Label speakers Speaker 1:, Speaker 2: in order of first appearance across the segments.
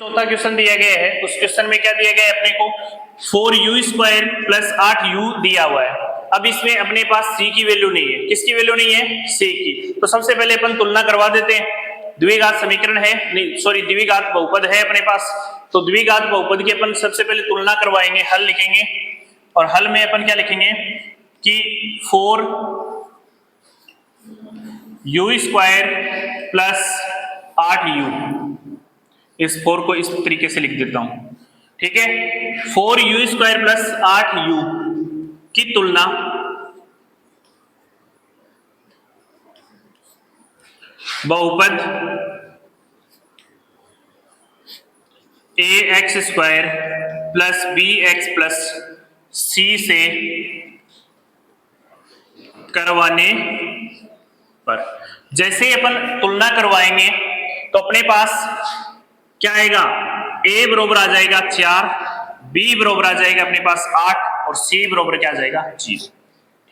Speaker 1: चौथा क्वेश्चन दिया गया है। उस क्वेश्चन में क्या दिया गया है अपने को 4u² प्लस 8u दिया हुआ है। अब इसमें अपने पास c की वैल्यू नहीं है। किसकी वैल्यू नहीं है? c की। तो सबसे पहले अपन तुलना करवा देते हैं। द्विघात समीकरण है, नहीं सॉरी द्विघात बहुपद है अपने पास। तो द्विघात बहुपद की अपन सबसे पहले तुलना करवाएंगे, हल लिखेंगे और हल में अपन क्या लिखेंगे कि 4u² प्लस 8u, इस 4 को इस तरीके से लिख देता हूं, ठीक है। 4u² प्लस 8u की तुलना बहुपद ax² plus bx plus c से करवाने पर, जैसे ही अपन तुलना करवाएंगे तो अपने पास क्या आएगा, a बरोबर आ जाएगा 4, b बरोबर आ जाएगा अपने पास 8 और c बरोबर क्या आ जाएगा 0,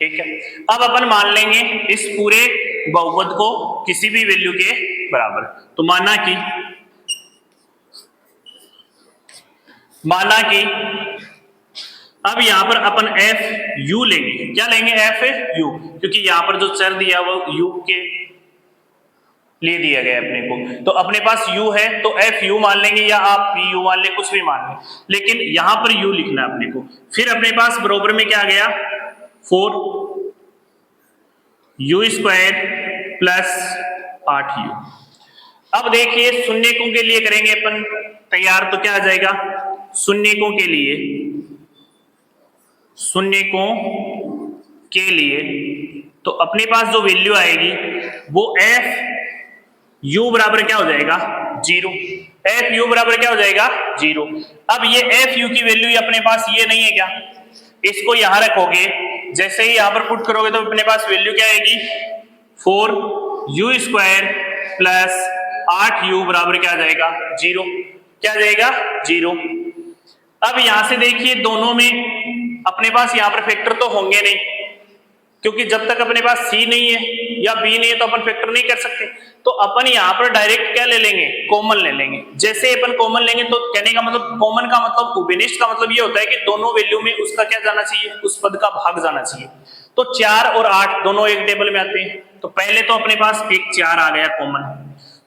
Speaker 1: ठीक है। अब अपन मान लेंगे इस पूरे बहुपद को किसी भी वैल्यू के बराबर। तो माना कि अब यहां पर अपन fu लेंगे। क्या लेंगे? fu, क्योंकि यहां पर जो चर दिया वो u के लिए दिया गया अपने को। तो अपने पास u है तो fu मान लेंगे या आप pu मान ले, कुछ भी मान लें, लेकिन यहां पर u लिखना है अपने को। फिर अपने पास बराबर में क्या आ गया 4u² प्लस 8u। अब देखिए शून्यकों के लिए करेंगे अपन तैयार, तो क्या आ जाएगा शून्यकों के लिए तो अपने पास जो वैल्यू आएगी वो fu बराबर क्या हो जाएगा 0। fu बराबर क्या हो जाएगा 0। अब ये fu की वैल्यू अपने पास ये नहीं है क्या, इसको यहां रखोगे, जैसे ही यहां पर पुट करोगे तो अपने पास वैल्यू क्या आएगी 4u² प्लस 8u बराबर क्या आ जाएगा 0। क्या आ जाएगा 0। अब यहां से देखिए दोनों में अपने पास यहां पर फैक्टर तो होंगे नहीं, क्योंकि जब तक अपने पास c नहीं है या b नहीं है तो अपन फैक्टर नहीं कर सकते। तो अपन यहां पर डायरेक्ट क्या ले लेंगे, कॉमन ले लेंगे। जैसे अपन कॉमन लेंगे तो कहने का मतलब, कॉमन का मतलब, उभयनिष्ठ का मतलब ये होता है कि दोनों वैल्यू में उसका क्या जाना चाहिए, उस पद का भाग जाना चाहिए। तो 4 और 8 दोनों एक टेबल में आते हैं, तो पहले तो अपने पास एक 4 आ गया कॉमन,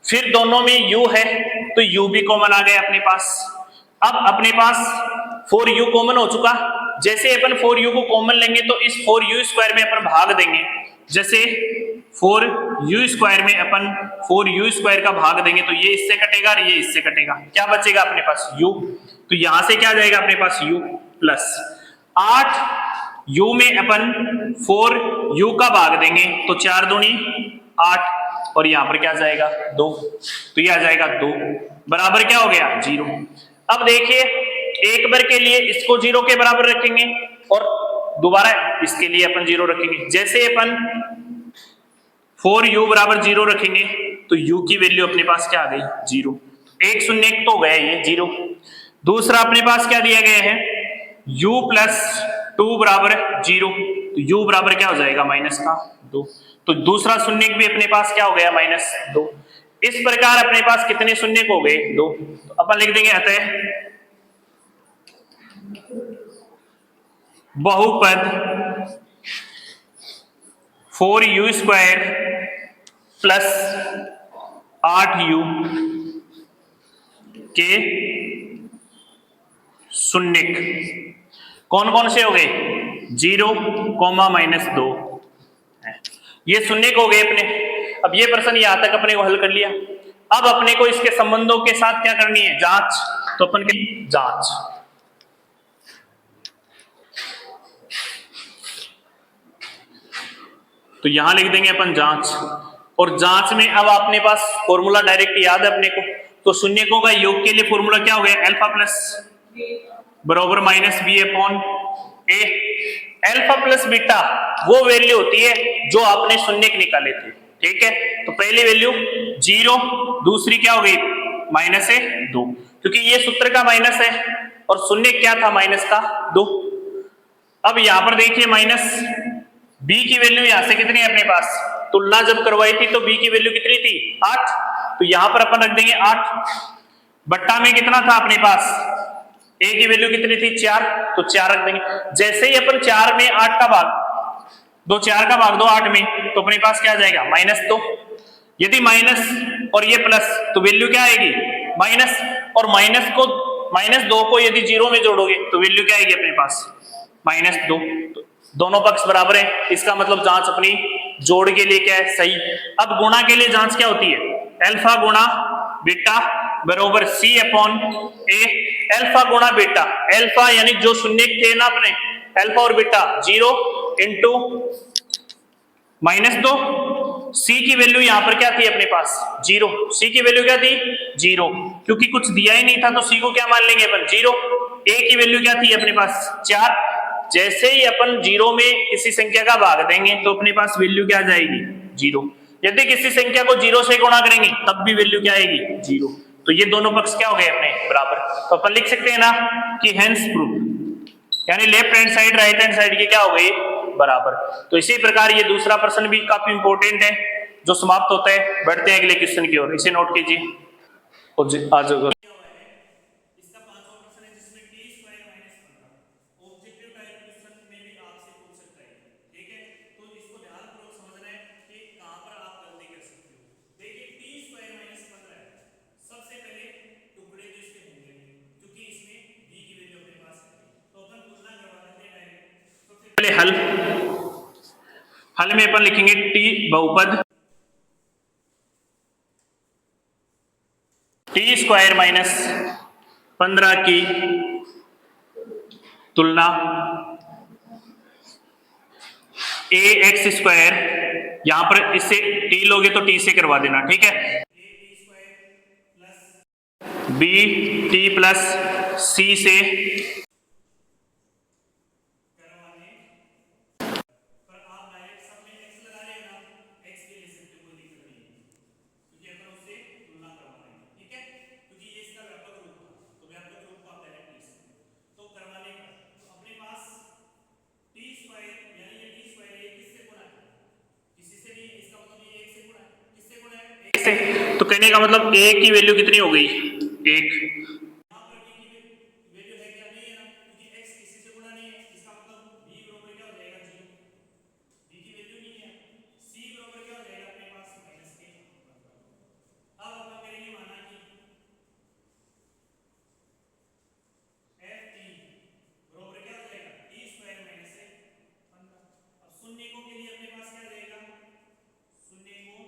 Speaker 1: फिर दोनों में u है तो u भी कॉमन आ गया अपने पास। अब अपने पास 4u कॉमन हो चुका। जैसे अपन 4u को कॉमन लेंगे तो इस 4u² में अपन भाग देंगे। जैसे 4u² में अपन 4u² का भाग देंगे तो ये इससे कटेगा और ये इससे कटेगा, क्या बचेगा अपने पास u। तो यहां से क्या जाएगा अपने पास u प्लस 8u में अपन 4u का भाग देंगे तो 4 दूनी 8 और यहां पर क्या जाएगा 2, तो ये आ जाएगा 2 बराबर क्या हो गया 0। अब देखिए एक बार के लिए इसको 0 के बराबर रखेंगे और दोबारा इसके लिए अपन 0 रखेंगे। जैसे अपन 4u बराबर 0 रखेंगे तो u की वैल्यू अपने पास क्या आ गई 0। एक शून्य तो गया ये 0। दूसरा अपने पास क्या दिया गया है u प्लस 2 बराबर 0, तो u बराबर क्या हो जाएगा माइनस का 2। तो दूसरा शून्य भी अपने पास क्या हो गया -2। इस प्रकार अपने पास कितने शून्य हो गए 2। तो अपन लिख देंगे अतः बहुपद 4u² प्लस 8u के शून्यक कौन कौन से हो गए 0, -2, ये शून्यक हो गए अपने। अब ये प्रश्न यहां तक अपने को हल कर लिया। अब अपने को इसके संबंधों के साथ क्या करनी है, जांच। तो अपन के जांच, तो यहां लिख देंगे अपन जांच। और जांच में अब अपने पास फॉर्मूला डायरेक्ट याद है अपने को, तो शून्यकों का योग के लिए फॉर्मूला क्या हो गया अल्फा प्लस बराबर -b upon a। Alpha plus beta वो वैल्यू होती है जो आपने शून्यक निकाले थे, ठीक है। तो पहली वैल्यू 0, दूसरी क्या हो गई -2, क्योंकि ये सूत्र का माइनस है और शून्य क्या था -2। अब यहां पर देखिए b की वैल्यू यहां से कितनी है अपने पास, तुलना जब करवाई थी तो b की वैल्यू कितनी थी 8, तो यहां पर अपन रख देंगे 8। बट्टा में कितना था अपने पास, ए की वैल्यू कितनी थी 4, तो 4 रख देंगे। जैसे ही अपन 4 में 8 का भाग दो, 4 का भाग दो 8 में, तो अपने पास क्या आ जाएगा -2। यदि माइनस और ये प्लस, तो वैल्यू क्या आएगी माइनस, और -2 को यदि 0 में जोड़ोगे तो वैल्यू क्या आएगी अपने पास -2। तो दोनों पक्ष बराबर है, इसका मतलब जांच अपनी जोड़ के लिए क्या है सही। अब गुणा के लिए जांच क्या होती है, अल्फा गुणा बीटा बराबर C अपॉन A। अल्फा गुणा बीटा, अल्फा यानी जो शून्य थे ना अपने, अल्फा और बीटा 0 इंटू -2। C की वैल्यू यहां पर क्या थी अपने पास 0, C की वैल्यू क्या थी 0, क्योंकि कुछ दिया ही नहीं था तो C को क्या मान लेंगे अपन 0। A की वैल्यू क्या थी अपने पास 4। जैसे ही अपन 0 में किसी संख्या का भाग देंगे तो अपने पास वैल्यू क्या आ जाएगी 0। यदि किसी संख्या को 0 से गुणा करेंगे तब भी वैल्यू क्या आएगी 0। तो ये दोनों पक्ष क्या हो गए अपने बराबर। तो अपन लिख सकते हैं ना कि हेंस प्रूफ, यानी left hand side right hand side की क्या हो गई बराबर। तो इसी प्रकार ये दूसरा प्रश्न भी काफी इंपॉर्टेंट है जो समाप्त होता है। बढ़ते हैं अगले क्वेश्चन की ओर, इसे नोट कीजिए। आज इसका पांचवा प्रश्न है जिसमें t square minus 15 objective type question में भी आपसे पूछ सकता है, ठीक है। तो इसको ध्यानपूर्वक समझना है कि कहां पर आप गलती कर सकते हो। देखिए t स्क्वायर माइनस 15 है, सबसे पहले टुकड़े तो इसके होंगे नहीं क्योंकि इसमें b की वैल्यू अपने पास है, तो अपन तुलना करवा देते हैं डायरेक्ट। सबसे पहले हल में अपन लिखेंगे t बहुपद t स्क्वायर माइनस 15 की तुलना ए एक्स स्क्वायर, यहां पर इससे t लोगे तो t से करवा देना, ठीक है। बी टी प्लस सी से करवाने पर आप डायरेक्ट सब में x लगा लेना, x के ले सकते हो, कोई दिक्कत नहीं है क्योंकि अपन उससे तुलना करवा रहे हैं, ठीक है। क्योंकि ये इसका व्यापक रूप था तो व्यापक रूप को आप डायरेक्ट लिख सकते हो। तो करवाने पर तो अपने पास टी स्क्वायर यानी ये टी स्क्वायर है किससे गुणा है, किसी से नहीं है, इसका मतलब ये 1 से गुणा है, किससे गुणा है 1 से। तो कहने का मतलब a की वैल्यू कितनी हो गई 1। यहां पर b की वैल्यू है क्या नहीं है ना, क्योंकि x किसी से गुणा नहीं है, इसका मतलब b बराबर क्या हो जाएगा 0, b की वैल्यू नहीं है। c बराबर क्या हो जाएगा अपने पास -के। अब अपन करेंगे माना कि ft बराबर क्या हो जाएगा t स्क्वायर माइनस 15। अब शून्यकों के लिए अपने पास क्या आ जाएगा, शून्यकों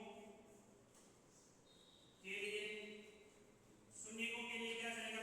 Speaker 1: के लिए क्या आ जाएगा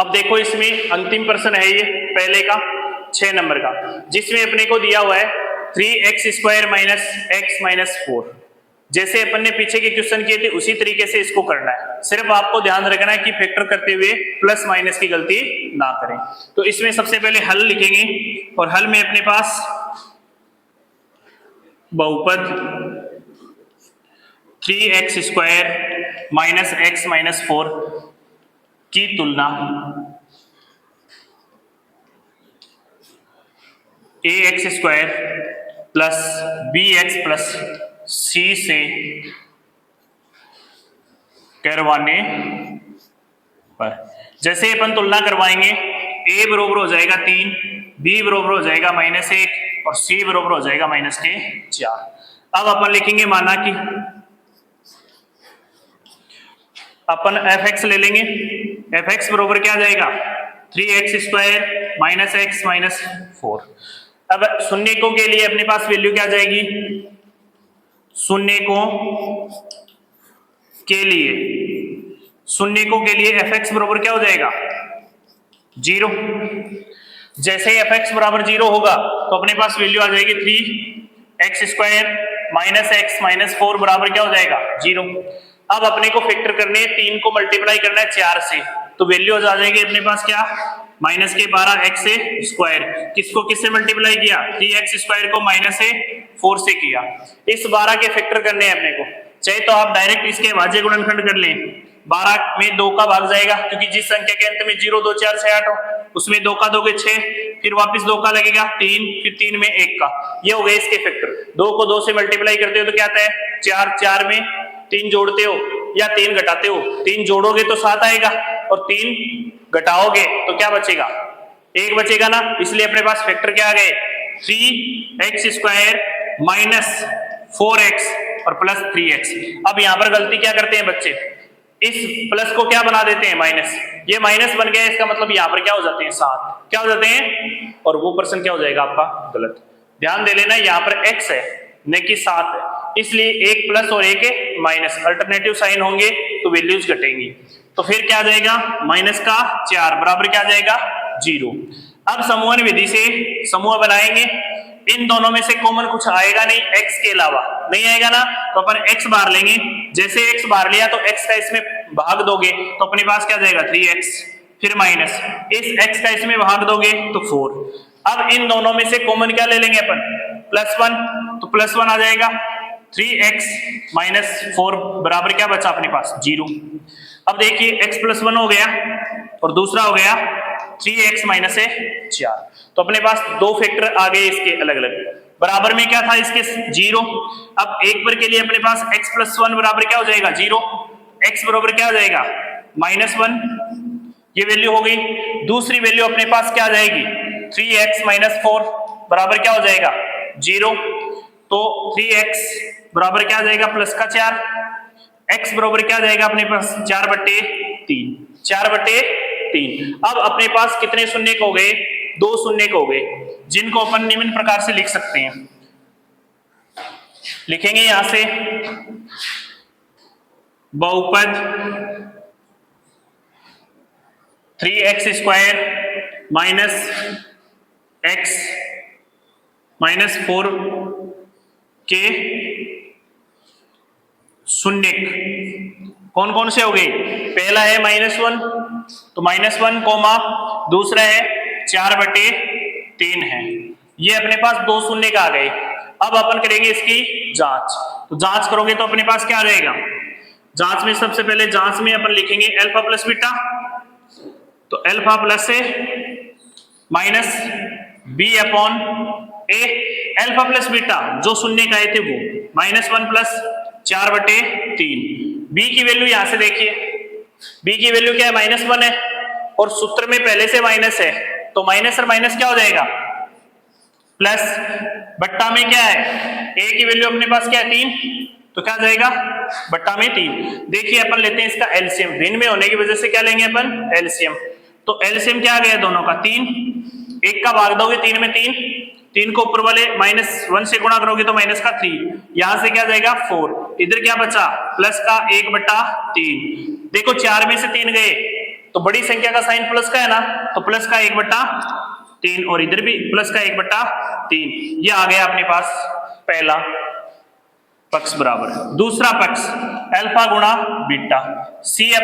Speaker 1: अब देखो इसमें अंतिम प्रश्न है ये पहले का 6 नंबर का, जिसमें अपने को दिया हुआ है 3x² माइनस x माइनस 4। जैसे अपन ने पीछे के क्वेश्चन किए थे उसी तरीके से इसको करना है, सिर्फ आपको ध्यान रखना है कि फैक्टर करते हुए प्लस माइनस की गलती ना करें। तो इसमें सबसे पहले हल लिखेंगे और हल में अपने पास बहुपद 3x² माइनस x माइनस 4 की तुलना ax² plus bx plus c से करवाने पर, जैसे अपन तुलना करवाएंगे a बरोबर हो जाएगा 3, b बरोबर हो जाएगा -1 और c बरोबर हो जाएगा -4। अब अपन लिखेंगे माना कि अपन fx ले लेंगे, fx बरोबर क्या जाएगा 3x² माइनस x माइनस 4। अब शून्यकों के लिए अपने पास वैल्यू क्या जाएगी, शून्यकों के लिए fx बराबर क्या हो जाएगा 0। जैसे ही fx बराबर 0 होगा तो अपने पास वैल्यू आ जाएगी 3x² माइनस x माइनस 4 बराबर क्या हो जाएगा 0। अब अपने को फैक्टर करने 3 को मल्टीप्लाई करना है 4 से, तो वैल्यू आ जाएगी अपने पास क्या -12x²। किसको किससे मल्टीप्लाई किया, 3x² को -4 से किया। इस 12 के फैक्टर करने हैं अपने को, चाहे तो आप डायरेक्ट इसके भाज्य गुणनखंड कर लें। 12 में 2 का भाग जाएगा, क्योंकि जिस संख्या के अंत में 0 2 4 6 8 हो उसमें 2 का दोगे 6, फिर वापस 2 का लगेगा 3, फिर 3 में 1 का, ये हो गए इसके फैक्टर। 2 को 2 से मल्टीप्लाई करते हो तो क्या आता है 4, 4 में 3 जोड़ते हो या 3 घटाते हो, 3 जोड़ोगे तो 7 आएगा और 3 घटाओगे तो क्या बचेगा 1 बचेगा ना। इसलिए अपने पास फैक्टर क्या आ गए 3x² माइनस 4x और प्लस 3x। अब यहां पर गलती क्या करते हैं बच्चे, इस प्लस को क्या बना देते हैं माइनस, ये माइनस बन गया, इसका मतलब यहां पर क्या हो जाते हैं 7, क्या हो जाते हैं, और वो पर्सन क्या हो जाएगा आपका गलत। ध्यान दे लेना यहाँ पर x है न कि 7 है, इसलिए एक प्लस और एक माइनस अल्टरनेटिव साइन होंगे तो वैल्यूज घटेंगी। तो फिर क्या आ जाएगा माइनस का 4 बराबर क्या आ जाएगा 0। अब समूहन विधि से समूह बनाएंगे, इन दोनों में से कॉमन कुछ आएगा नहीं x के अलावा, नहीं आएगा ना, तो अपन x बार लेंगे। जैसे x बार लिया तो x का इसमें भाग दोगे तो अपने पास क्या जाएगा 3x, फिर माइनस इस x का इसमें भाग दोगे तो 4। अब इन दोनों में से कॉमन क्या ले लेंगे अपन +1, तो +1 आ जाएगा 3x माइनस 4 बराबर क्या बचा अपने पास 0। अब देखिए x +1 हो गया और दूसरा हो गया 3x माइनस 4, तो अपने पास 2 फैक्टर आ गए इसके अलग अलग। बराबर में क्या था इसके 0। अब एक बार के लिए अपने पास x +1 बराबर क्या हो जाएगा 0, x बराबर क्या हो जाएगा -1, ये वैल्यू हो गई। दूसरी वैल्यू अपने पास क्या आ जाएगी 3x माइनस 4 बराबर क्या हो जाएगा 0, तो 3x बराबर क्या आ जाएगा प्लस का 4, x बराबर क्या आ जाएगा अपने पास 4/3, 4/3। अब अपने पास कितने शून्य हो गए 2 शून्य हो गए, जिनको अपन निम्न प्रकार से लिख सकते हैं। लिखेंगे यहां से बहुपद 3x² माइनस x माइनस 4 के शून्य कौन कौन से हो गए, पहला है -1, तो -1 कोमा, दूसरा है 4/3 है, ये अपने पास 2 शून्य का आ गए। अब अपन करेंगे इसकी जांच, तो जांच करोगे तो अपने पास क्या आ जाएगा, जांच में सबसे पहले जांच में अपन लिखेंगे अल्फा प्लस बीटा, तो अल्फा प्लस से minus b/a, alpha plus beta जो शून्य का आए थे वो -1 प्लस 4/3। b की वैल्यू यहां से देखिए, b की वैल्यू क्या है -1 है और सूत्र में पहले से माइनस है, तो माइनस और माइनस क्या हो जाएगा प्लस, बट्टा में क्या है a की वैल्यू अपने पास क्या है 3, तो क्या जाएगा बट्टा में 3। देखिए अपन लेते हैं इसका एलसीएम, भिन्न में होने की वजह से क्या लेंगे अपन एलसीएम, तो एलसीएम क्या आ गया दोनों का 3, 1 का भाग दोगे 3 में 3 को ऊपर वाले -1 से गुणा करोगे तो माइनस का 3, यहां से क्या जाएगा 4, इधर क्या बचा प्लस का 1/3। देखो 4 में से 3 गए तो बड़ी संख्या का साइन प्लस का है ना, तो प्लस का 1/3 और इधर भी प्लस का 1/3। ये आ गया अपने पास पहला पक्ष बराबर। दूसरा पक्ष अल्फा गुणा beta C/A,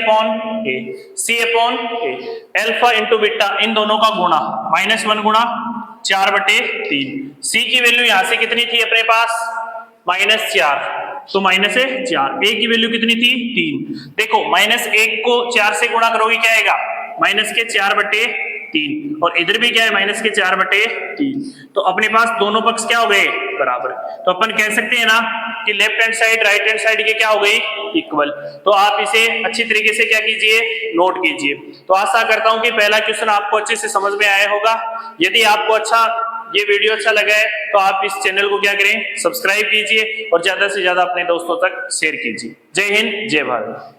Speaker 1: C/A alpha into beta, इन दोनों का गुणा -1 गुणा 4/3। C की वैल्यू यहां से कितनी थी अपने पास -4, तो -4। A की वैल्यू कितनी थी 3। देखो -1 को 4 से गुणा करोगे क्या आएगा -4/3 और इधर भी क्या है -4/3। तो अपने पास दोनों पक्ष क्या हो गए बराबर। तो अपन कह सकते हैं ना कि left hand side right hand side ये क्या हो गई इक्वल। तो आप इसे अच्छी तरीके से क्या कीजिए नोट कीजिए। तो आशा करता हूं कि पहला क्वेश्चन आपको अच्छे से समझ में आया होगा। यदि आपको ये वीडियो अच्छा लगा है तो आप इस चैनल को क्या करें सब्सक्राइब कीजिए और ज्यादा से ज्यादा अपने दोस्तों तक शेयर कीजिए। जय हिंद जय भारत।